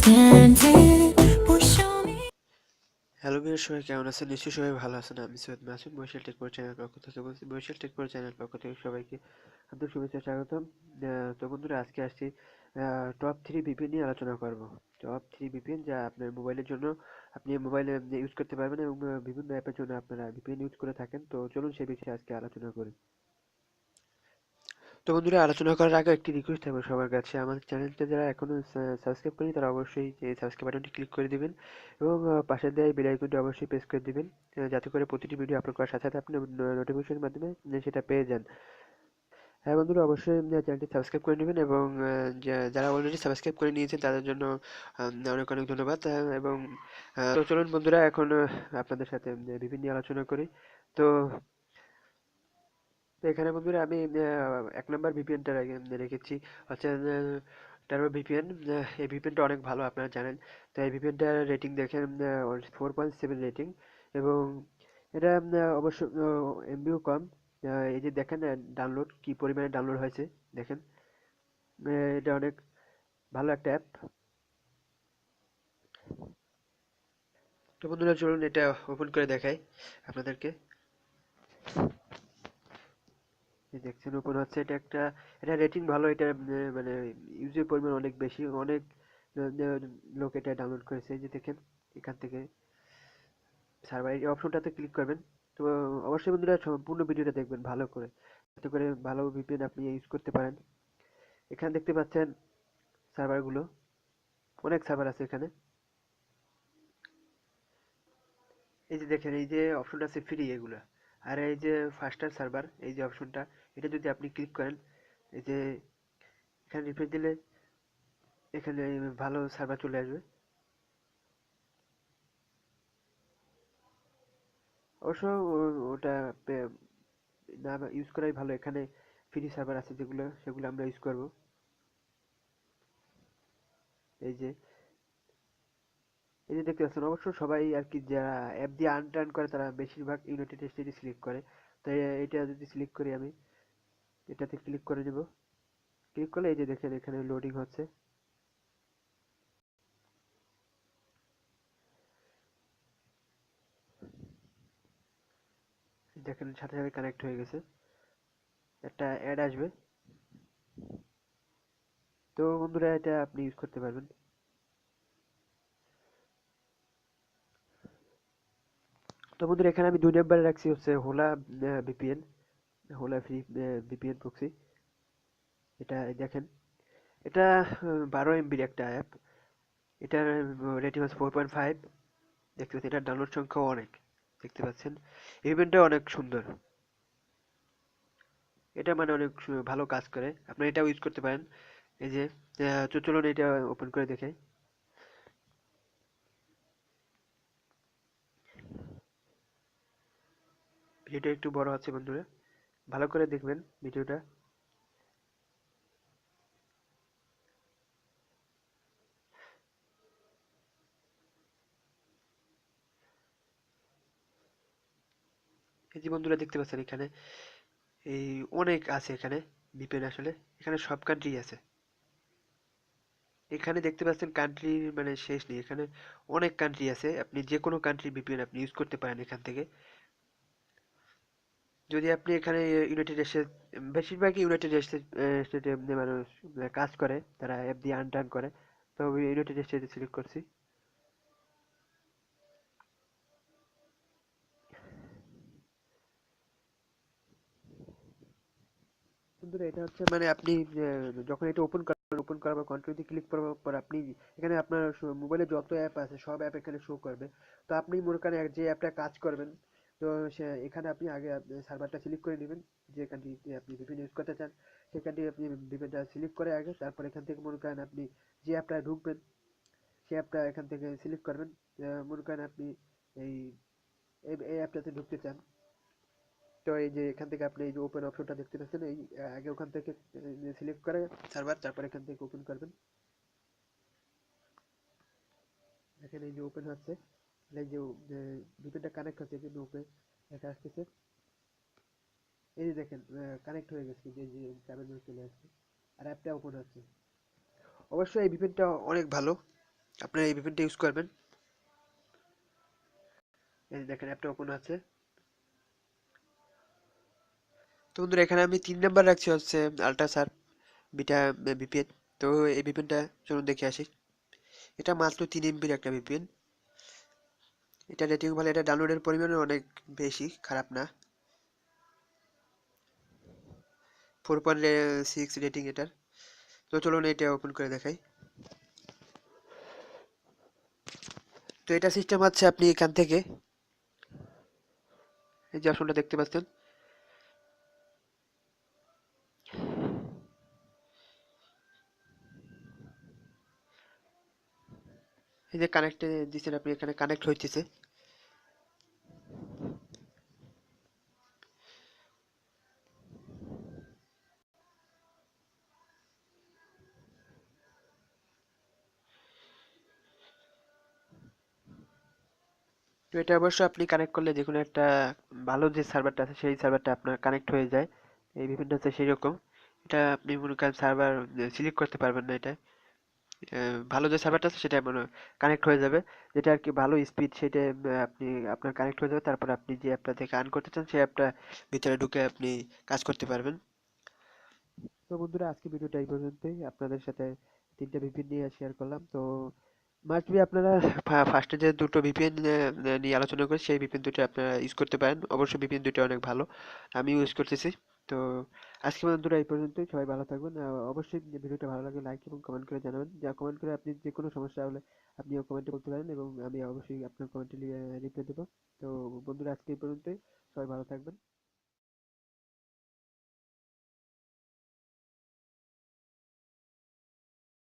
Hello viewer, সবাই কেমন আছেন? নিশ্চয়ই সবাই ভালো আছেন। আমি সৈয়দ মাসুদ, বরিশাল টেকনোলজি চ্যানেল পক্ষ থেকে বলছি। বরিশাল টেকনোলজি চ্যানেল পক্ষ থেকে সবাইকে আন্তরিক শুভেচ্ছা, স্বাগতম। তো বন্ধুরা, আজকে আসছি টপ 3 ভিপিএন নিয়ে আলোচনা করব। টপ 3 ভিপিএন যা আপনার মোবাইলের জন্য আপনি মোবাইলে ইউজ করতে পারবেন এবং বিভিন্ন অ্যাপের জন্য আপনারা ভিপিএন ইউজ করে থাকেন। তো চলুন সেই বিষয়ে আজকে আলোচনা করি। তো বন্ধুরা, আলোচনা করার আগে একটি রিকোয়েস্ট থাকবে সবার কাছে। আমাদের চ্যানেলটা যারা এখনো সাবস্ক্রাইব করেনি তারা অবশ্যই এই সাবস্ক্রাইব বাটনটি ক্লিক করে দিবেন এবং পাশে দেওয়া বেল আইকনটি অবশ্যই প্রেস করে দিবেন, যাতে করে প্রতিটি ভিডিও আপলোড করার সাথে সাথে আপনি নোটিফিকেশনের মাধ্যমে সেটা পেয়ে যান। হ্যাঁ বন্ধুরা, অবশ্যই চ্যানেলটি সাবস্ক্রাইব করে নেবেন এবং যারা অলরেডি সাবস্ক্রাইব করে নিয়েছেন তাদের জন্য অনেক অনেক ধন্যবাদ। এবং তো চলুন বন্ধুরা, এখন আপনাদের সাথে বিভিন্ন নিয়ে আলোচনা করি। তো তো এখানে বন্ধুরা আমি ১ নাম্বার ভিপিএনটা রেখেছি হচ্ছে টার্বো ভিপিএন। এই ভিপিএনটা অনেক ভালো, আপনারা জানেন। তো এই ভিপিএনটার রেটিং দেখেন 4.7 রেটিং এবং এটা অবশ্য এমবিও কম। এই যে দেখেন ডাউনলোড কি পরিমাণে ডাউনলোড হয়েছে দেখেন। এটা অনেক ভালো একটা অ্যাপ। তো বন্ধুরা চলুন এটা ওপেন করে দেখাই আপনাদেরকে। এই দেখছেন ওপেন হচ্ছে। এটা রেটিং ভালো। এটা মানে ইউজের পরিমাণ অনেক বেশি, অনেক লোক এটা ডাউনলোড করেছে। এই যে দেখেন এখান থেকে সার্ভার এই অপশনটাতে ক্লিক করবেন। তো অবশ্যই বন্ধুরা সম্পূর্ণ ভিডিওটা দেখবেন ভালো করে, যাতে করে ভালো ভিপিএন আপনি ইউজ করতে পারেন। এখানে দেখতে পাচ্ছেন সার্ভারগুলো, অনেক সার্ভার আছে এখানে। এই যে দেখেন এই যে অপশনটা আছে ফ্রি এগুলা, আর এই যে ফাস্টার সার্ভার এই যে অপশনটা, এটা যদি আপনি ক্লিক করেন, এই যে এখানে রিফ্রেশ দিলে এখানে ভালো সার্ভার চলে আসবে। অবশ্য ওটা না ইউজ করাই ভালো। এখানে ফ্রি সার্ভার আছে যেগুলো, সেগুলো আমরা ইউজ করব। এই যে দেখতে পাচ্ছেন, অবশ্য সবাই আর কি যারা অ্যাপ দিয়ে আর্ন করে তারা বেশিরভাগ ইউনাইটেড স্টেটই সিলেক্ট করে। তো এটা যদি সিলেক্ট করি আমি, এটাতে ক্লিক করে দেব। ক্লিক করলে এই যে দেখেন এখানে লোডিং হচ্ছে। দেখেন সাথে সাথে কানেক্ট হয়ে গেছে, একটা অ্যাড আসবে। তো বন্ধুরা এটা আপনি ইউজ করতে পারবেন। তো বন্ধুরা এখানে আমি 2 নম্বরে রাখছি হচ্ছে হোলা ভিপিএন, হোলা ফ্রি ভিপিএন প্রক্সি। এটা দেখেন, এটা 12 এমবির একটা অ্যাপ। এটার রেটিং হচ্ছে 4.5। দেখতে পাচ্ছেন এটার ডাউনলোড সংখ্যাও অনেক, দেখতে পাচ্ছেন। ইভেন্টটা অনেক সুন্দর। এটা মানে অনেক ভালো কাজ করে, আপনারা এটাও ইউজ করতে পারেন। এই যে তো চলুন এটা ওপেন করে দেখাই। ভিডিওটা একটু বড় হচ্ছে বন্ধুরা, ভালো করে দেখবেন ভিডিওটা। এই যে বন্ধুরা দেখতে পাচ্ছেন এখানে এই অনেক আছে এখানে ভিপিএন। আসলে এখানে সব কান্ট্রি আছে। এখানে দেখতে পাচ্ছেন কান্ট্রির মানে শেষ নেই, এখানে অনেক কান্ট্রি আছে। আপনি যে কোনো কান্ট্রির ভিপিএন আপনি ইউজ করতে পারেন এখান থেকে। যদি আপনি এখানে ইউনাইটেড স্টেট, বেশিরভাগই ইউনাইটেড স্টেটে মানুষ কাজ করে, তারা অ্যাপ দিয়ে আর্ন করে। তো আমি ইউনাইটেড স্টেটে সিলেক্ট করছি। বন্ধুরা এটা হচ্ছে মানে আপনি যখন এটা ওপেন করবেন, ওপেন করার পর কন্টিনিউ তে ক্লিক করার পর আপনি এখানে আপনার মোবাইলে যত অ্যাপ আছে সব অ্যাপ এখানে শো করবে। তো আপনি মনে করেন যে অ্যাপটা কাজ করবেন, তো সে এখানে আপনি আগে সার্ভারটা সিলেক্ট করে নেবেন, যে কান্ট্রিতে আপনি ভিপিএন ইউজ করতে চান সেই কান্ট্রি আপনি ভিপিএনটা সিলেক্ট করে আগে, তারপর এখান থেকে মনে করেন আপনি যে অ্যাপটা ঢুকবেন সেই অ্যাপটা এখান থেকে সিলেক্ট করবেন। মনে করেন আপনি এই এই অ্যাপটাতে ঢুকতে চান। তো এই যে এখান থেকে আপনি এই যে ওপেন অপশনটা দেখতে পাচ্ছেন, এই আগে ওখান থেকে সিলেক্ট করে সার্ভার, তারপর এখান থেকে ওপেন করবেন। দেখেন এই যে ওপেন হচ্ছে, এই যে ভিপিএনটা কানেক্ট হচ্ছে, কিন্তু ওপেন লেখা আসতেছে। এই যে দেখেন কানেক্ট হয়ে গেছে, যে যে ট্রাভেল মেনু চলে আসছে আর অ্যাপটা ওপেন হচ্ছে। অবশ্যই এই ভিপিএনটা অনেক ভালো। আপনারা এই ভিপিএনটা ইউজ করবেন। এই যে দেখেন অ্যাপটা ওপেন আছে। তো বন্ধুরা এখানে আমি ৩ নাম্বার রাখছি হচ্ছে আল্ট্রাসার্ভ বিটা ভিপিএন। তো এই ভিপিএনটা চলুন দেখে আসি। এটা মাত্র ৩ এমবির একটা ভিপিএন। এটা রেটিং ভালো, এটা ডাউনলোডের পরিমাণও অনেক বেশি, খারাপ না। 4.6 রেটিং এটার। তো চলুন এটা ওপেন করে দেখাই। তো এটা সিস্টেম হচ্ছে আপনি এখান থেকে এই যে অপশনটা দেখতে পাচ্ছেন, এই যে কানেক্টে দিচ্ছেন আপনি, এখানে কানেক্ট হইতেছে। তো এটা অবশ্য আপনি কানেক্ট করলে যে কোনো একটা ভালো যে সার্ভারটা আছে সেই সার্ভারটা আপনার কানেক্ট হয়ে যায়। এই ভিপিএনটা হচ্ছে সেই রকম। এটা আপনি মনে করেন সার্ভার সিলেক্ট করতে পারবেন না এটা। ভালো যে সার্ভারটা আছে সেটা মনে কানেক্ট হয়ে যাবে। যেটা আর কি ভালো স্পিড সেটা আপনি আপনার কানেক্ট হয়ে যাবে। তারপর আপনি যে অ্যাপটা থেকে আর্ন করতে চান সেই অ্যাপটা ভিতরে ঢুকে আপনি কাজ করতে পারবেন। তো বন্ধুরা আজকে ভিডিওটা এই পর্যন্তই। আপনাদের সাথে ৩টা ভিপিএন নিয়ে শেয়ার করলাম। তো মাস্ট বি আপনারা ফার্স্টে যে দুটো ভিপিএন নিয়ে আলোচনা করি সেই ভিপিএন দুটো আপনারা ইউজ করতে পারেন। অবশ্যই ভিপিএন দুটো অনেক ভালো, আমি ইউজ করতেছি। তো আজকে বন্ধুরা এই পর্যন্তই, সবাই ভালো থাকবেন। অবশ্যই ভিডিওটা ভালো লাগলে লাইক এবং কমেন্ট করে জানাবেন। যা কমেন্ট করে আপনি যে কোনো সমস্যা হলে আপনিও কমেন্টে বলতে পারেন এবং আমি অবশ্যই আপনার কমেন্টে রিপ্লাই দেবো। তো বন্ধুরা আজকে এই পর্যন্তই, সবাই ভালো থাকবেন।